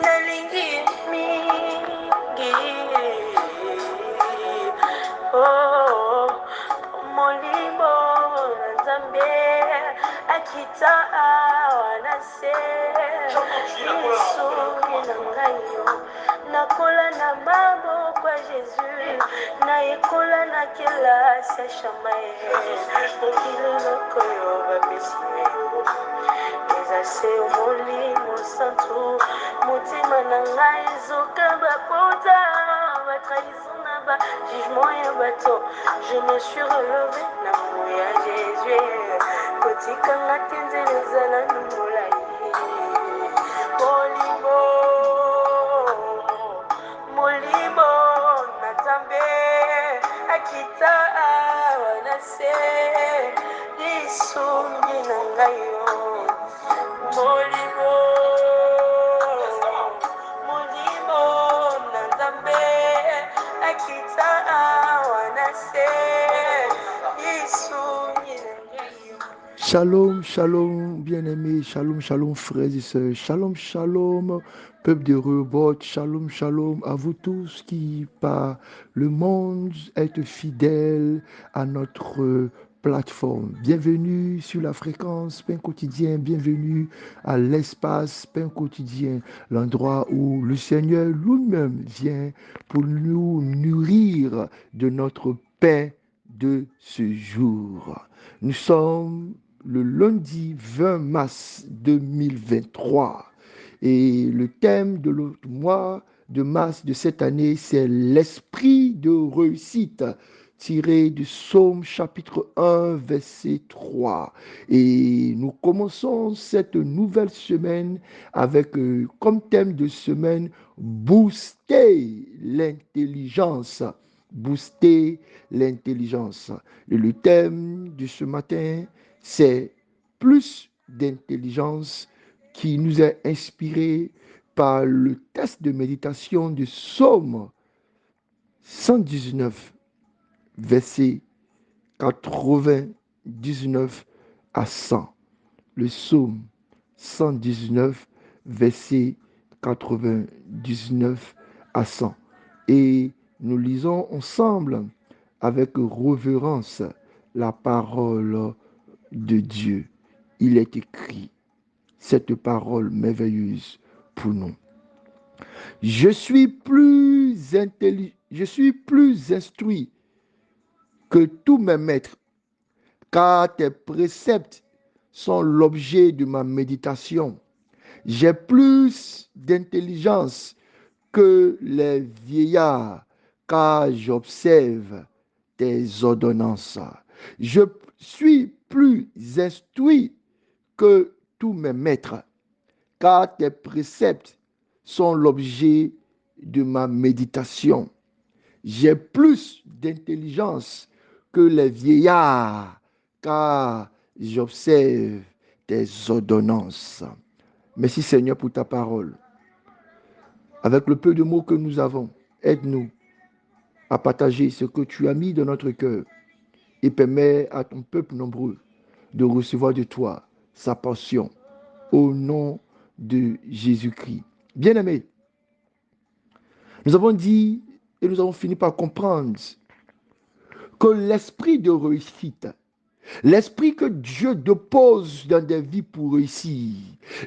nalingi mingi. Oh, molimo na Nzambe akita awana se lisuni na ngai yo nakola na maboko ya Jésus na ekola na kelasi ya shamae mokili lokoyo bapesi eza se molimo santu motima na ngai ezoka bapota batrahison na bajugement ya bato je me suis relevé na moya Jésus kotikanga te nzela ezala na molai molimo molimo na Nzambe akita awa na se lisungi na ngai yo molimo molimo na Nzambe akita awa na se lisungi na ngai yo. Shalom, shalom, bien-aimés, shalom, shalom, frères et sœurs, shalom, shalom, peuple de Rehoboth, shalom, shalom à vous tous qui, par le monde, êtes fidèles à notre plateforme. Bienvenue sur la fréquence Pain Quotidien, bienvenue à l'espace Pain Quotidien, l'endroit où le Seigneur lui-même vient pour nous nourrir de notre pain de ce jour. Nous sommes le lundi 20 mars 2023 et le thème de l'autre mois de mars de cette année, c'est l'esprit de réussite tiré du Psaume chapitre 1 verset 3. Et nous commençons cette nouvelle semaine avec comme thème de semaine booster l'intelligence. Booster l'intelligence. Et le thème de ce matin, c'est plus d'intelligence qui nous est inspiré par le texte de méditation de Psaume 119, verset 99 à 100. Le Psaume 119, verset 99 à 100. Et nous lisons ensemble avec révérence la parole de Dieu. Il est écrit cette parole merveilleuse pour nous. Je suis plus instruit que tous mes maîtres, car tes préceptes sont l'objet de ma méditation. J'ai plus d'intelligence que les vieillards, car j'observe tes ordonnances. Je suis plus instruit que tous mes maîtres, car tes préceptes sont l'objet de ma méditation. J'ai plus d'intelligence que les vieillards, car j'observe tes ordonnances. Merci Seigneur pour ta parole. Avec le peu de mots que nous avons, aide-nous à partager ce que tu as mis dans notre cœur et permets à ton peuple nombreux de recevoir de toi sa portion au nom de Jésus-Christ. Bien-aimés, nous avons dit et nous avons fini par comprendre que l'esprit de réussite, l'esprit que Dieu dépose dans des vies pour réussir,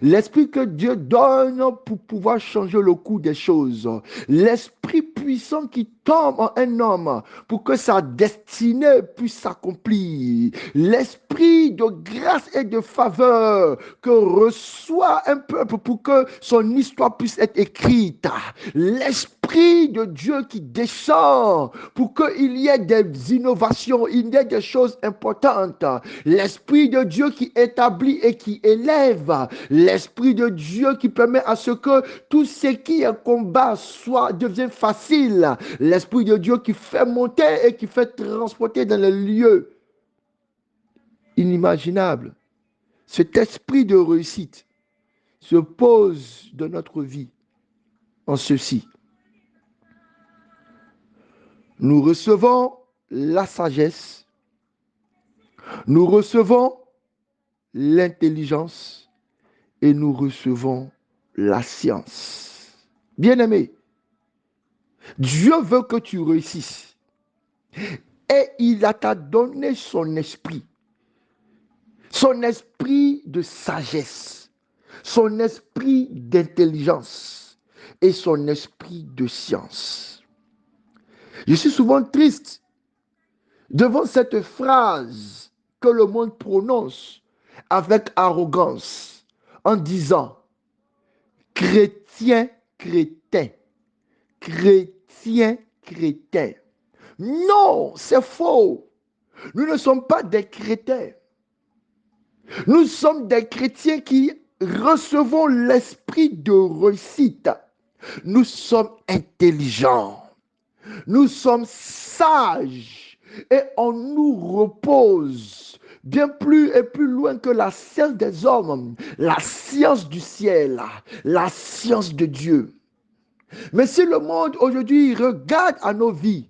l'esprit que Dieu donne pour pouvoir changer le cours des choses, l'esprit puissant qui tombe en un homme pour que sa destinée puisse s'accomplir, l'esprit de grâce et de faveur que reçoit un peuple pour que son histoire puisse être écrite, l'esprit de Dieu qui descend pour qu'il y ait des innovations, il y ait des choses importantes, l'esprit de Dieu qui établit et qui élève, l'esprit de Dieu qui permet à ce que tout ce qui est combat devient facile, l'esprit de Dieu qui fait monter et qui fait transporter dans les lieux inimaginables. Cet esprit de réussite se pose dans notre vie en ceci. Nous recevons la sagesse, nous recevons l'intelligence et nous recevons la science. Bien-aimé, Dieu veut que tu réussisses. Et il t'a donné son esprit de sagesse, son esprit d'intelligence et son esprit de science. Je suis souvent triste devant cette phrase que le monde prononce avec arrogance en disant chrétien, crétin, chrétien, crétin. Non, c'est faux. Nous ne sommes pas des crétins. Nous sommes des chrétiens qui recevons l'esprit de réussite. Nous sommes intelligents. Nous sommes sages et on nous repose bien plus et plus loin que la science des hommes, la science du ciel, la science de Dieu. Mais si le monde aujourd'hui regarde à nos vies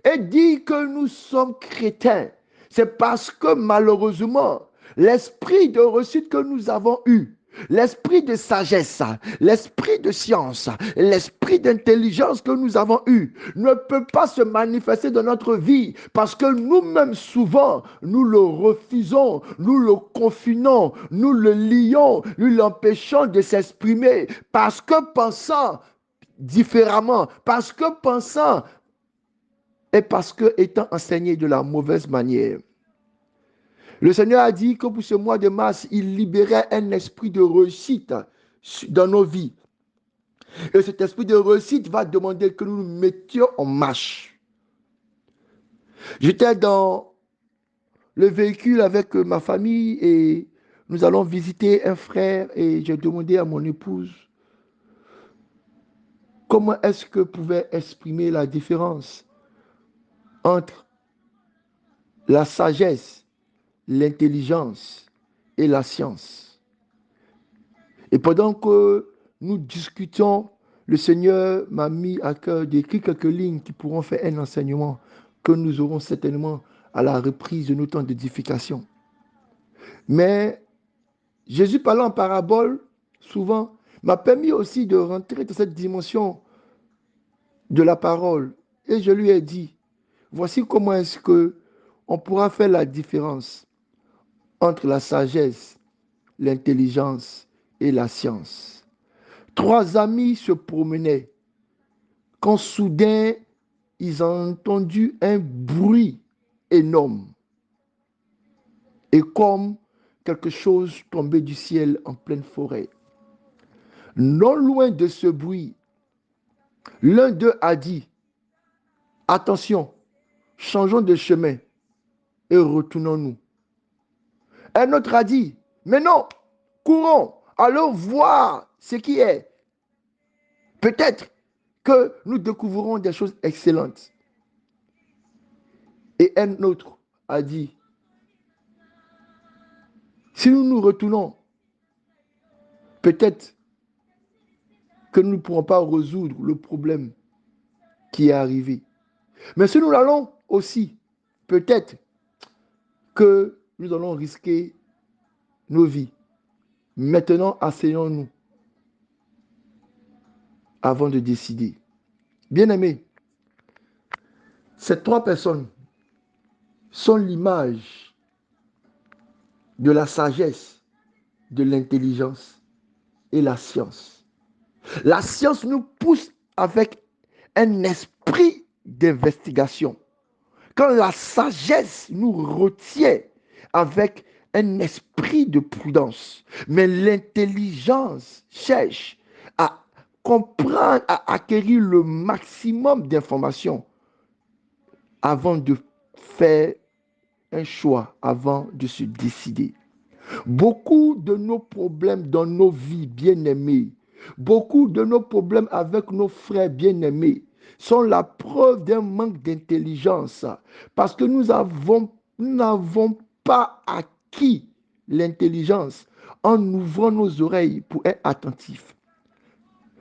et dit que nous sommes chrétiens, c'est parce que malheureusement, l'esprit de réussite que nous avons eu, l'esprit de sagesse, l'esprit de science, l'esprit d'intelligence que nous avons eu ne peut pas se manifester dans notre vie parce que nous-mêmes souvent, nous le refusons, nous le confinons, nous le lions, nous l'empêchons de s'exprimer parce que pensant différemment, parce que pensant et parce que étant enseigné de la mauvaise manière. Le Seigneur a dit que pour ce mois de mars, il libérait un esprit de réussite dans nos vies. Et cet esprit de réussite va demander que nous nous mettions en marche. J'étais dans le véhicule avec ma famille et nous allons visiter un frère et j'ai demandé à mon épouse comment est-ce que pouvait exprimer la différence entre la sagesse, l'intelligence et la science. Et pendant que nous discutions, le Seigneur m'a mis à cœur d'écrire quelques lignes qui pourront faire un enseignement que nous aurons certainement à la reprise de nos temps d'édification. Mais Jésus parlant en parabole, souvent, m'a permis aussi de rentrer dans cette dimension de la parole. Et je lui ai dit, voici comment est-ce que on pourra faire la différence entre la sagesse, l'intelligence et la science. Trois amis se promenaient quand soudain ils ont entendu un bruit énorme et comme quelque chose tombait du ciel en pleine forêt. Non loin de ce bruit, l'un d'eux a dit, attention, changeons de chemin et retournons-nous. Un autre a dit, mais non, courons, allons voir ce qui est. Peut-être que nous découvrirons des choses excellentes. Et un autre a dit, si nous nous retournons, peut-être que nous ne pourrons pas résoudre le problème qui est arrivé. Mais si nous allons aussi, peut-être que nous allons risquer nos vies. Maintenant, asseyons-nous avant de décider. Bien-aimés, ces trois personnes sont l'image de la sagesse, de l'intelligence et la science. La science nous pousse avec un esprit d'investigation. Quand la sagesse nous retient avec un esprit de prudence. Mais l'intelligence cherche à comprendre, à acquérir le maximum d'informations avant de faire un choix, avant de se décider. Beaucoup de nos problèmes dans nos vies bien-aimées, beaucoup de nos problèmes avec nos frères bien-aimés sont la preuve d'un manque d'intelligence parce que nous n'avons pas acquis l'intelligence en ouvrant nos oreilles pour être attentifs.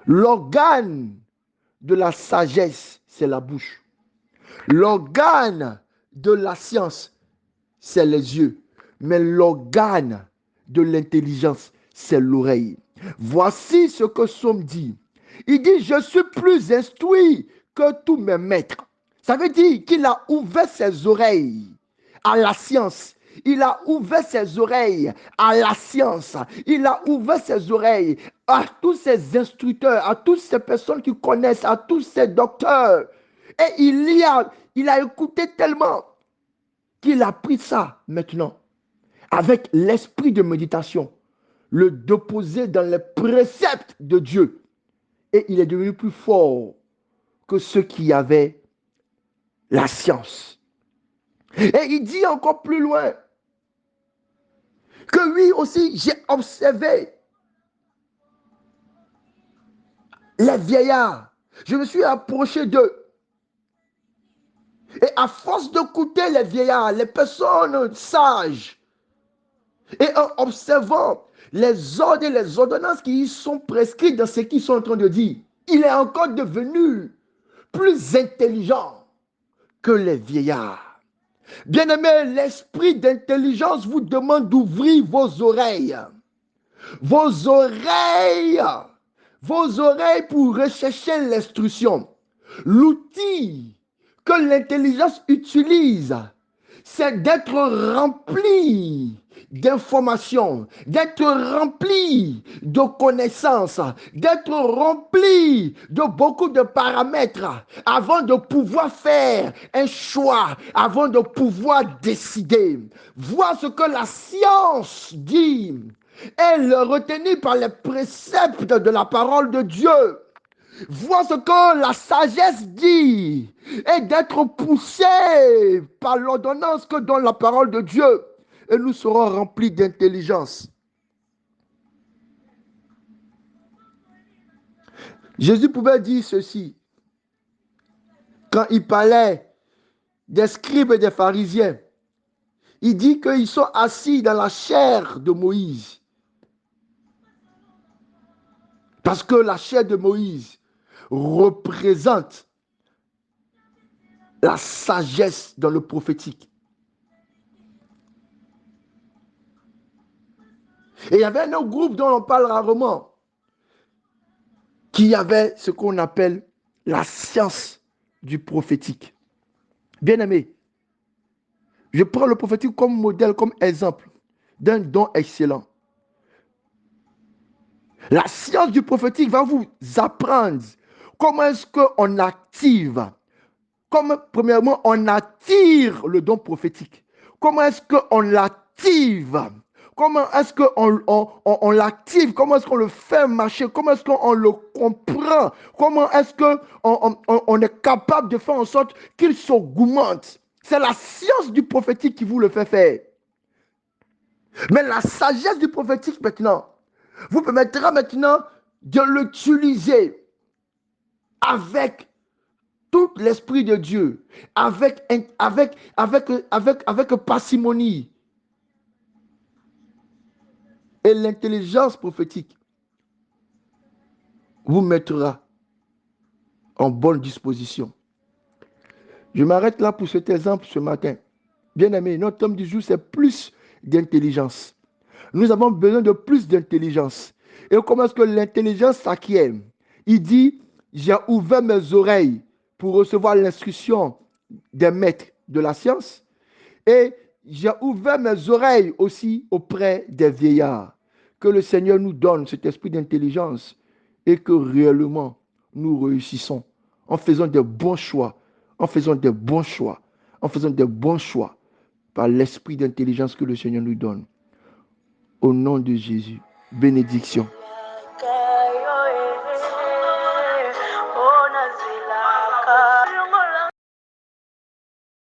L'organe de la sagesse, c'est la bouche. L'organe de la science, c'est les yeux. Mais l'organe de l'intelligence, c'est l'oreille. Voici ce que Somme dit. Il dit, je suis plus instruit que tous mes maîtres. Ça veut dire qu'il a ouvert ses oreilles à la science. Il a ouvert ses oreilles à la science. Il a ouvert ses oreilles à tous ces instructeurs, à toutes ces personnes qui connaissent, à tous ces docteurs. Et il a écouté tellement qu'il a pris ça maintenant avec l'esprit de méditation, le déposer dans les préceptes de Dieu. Et il est devenu plus fort que ceux qui avaient la science. Et il dit encore plus loin que oui aussi, j'ai observé les vieillards. Je me suis approché d'eux. Et à force d'écouter les vieillards, les personnes sages, et en observant les ordres et les ordonnances qui y sont prescrites dans ce qu'ils sont en train de dire, il est encore devenu plus intelligent que les vieillards. Bien-aimés, l'esprit d'intelligence vous demande d'ouvrir vos oreilles. Vos oreilles pour rechercher l'instruction. L'outil que l'intelligence utilise, c'est d'être rempli d'informations, d'être rempli de connaissances, d'être rempli de beaucoup de paramètres avant de pouvoir faire un choix, avant de pouvoir décider. Voir ce que la science dit et le retenir par les préceptes de la parole de Dieu. Voir ce que la sagesse dit et d'être poussé par l'ordonnance que donne la parole de Dieu. Et nous serons remplis d'intelligence. Jésus pouvait dire ceci quand il parlait des scribes et des pharisiens. Il dit qu'ils sont assis dans la chair de Moïse. Parce que la chair de Moïse représente la sagesse dans le prophétique. Et il y avait un autre groupe dont on parle rarement, qui avait ce qu'on appelle la science du prophétique. Bien-aimé, je prends le prophétique comme modèle, comme exemple d'un don excellent. La science du prophétique va vous apprendre comment est-ce qu'on active, premièrement, on attire le don prophétique. Comment est-ce qu'on l'active? Comment est-ce qu'on l'active? Comment est-ce qu'on le fait marcher? Comment est-ce qu'on le comprend? Comment est-ce qu'on est capable de faire en sorte qu'il s'augmente? C'est la science du prophétique qui vous le fait faire. Mais la sagesse du prophétique maintenant vous permettra maintenant de l'utiliser avec tout l'esprit de Dieu, avec parcimonie. Et l'intelligence prophétique vous mettra en bonne disposition. Je m'arrête là pour cet exemple ce matin. Bien aimé, notre thème du jour, c'est plus d'intelligence. Nous avons besoin de plus d'intelligence. Et comment est-ce que l'intelligence s'acquiert? Il dit, j'ai ouvert mes oreilles pour recevoir l'instruction des maîtres de la science. Et j'ai ouvert mes oreilles aussi auprès des vieillards. Que le Seigneur nous donne cet esprit d'intelligence et que réellement nous réussissons en faisant des bons choix, en faisant des bons choix, en faisant des bons choix par l'esprit d'intelligence que le Seigneur nous donne. Au nom de Jésus, bénédiction.